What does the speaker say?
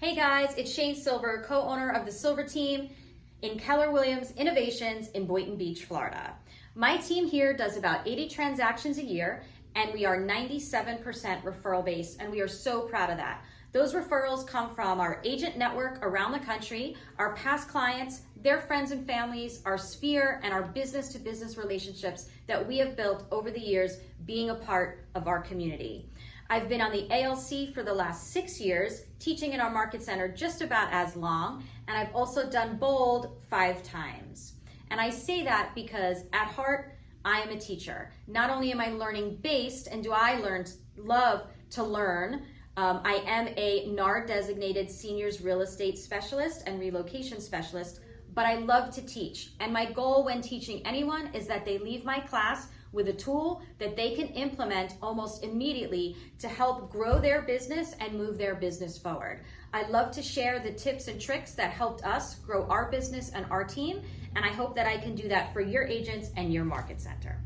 Hey guys, it's Shayne Silver, co-owner of the Silver Team in Keller Williams Innovations in Boynton Beach, Florida. My team here does about 80 transactions a year, and we are 97% referral based, and we are so proud of that. Those referrals come from our agent network around the country, our past clients, their friends and families, our sphere, and our business-to-business relationships that we have built over the years being a part of our community. I've been on the ALC for the last 6 years, teaching in our market center just about as long, and I've also done Bold 5 times. And I say that because at heart, I am a teacher. Not only am I learning based, and do I love to learn, I am a NAR designated seniors real estate specialist and relocation specialist, but I love to teach. And my goal when teaching anyone is that they leave my class with a tool that they can implement almost immediately to help grow their business and move their business forward. I love to share the tips and tricks that helped us grow our business and our team, and I hope that I can do that for your agents and your market center.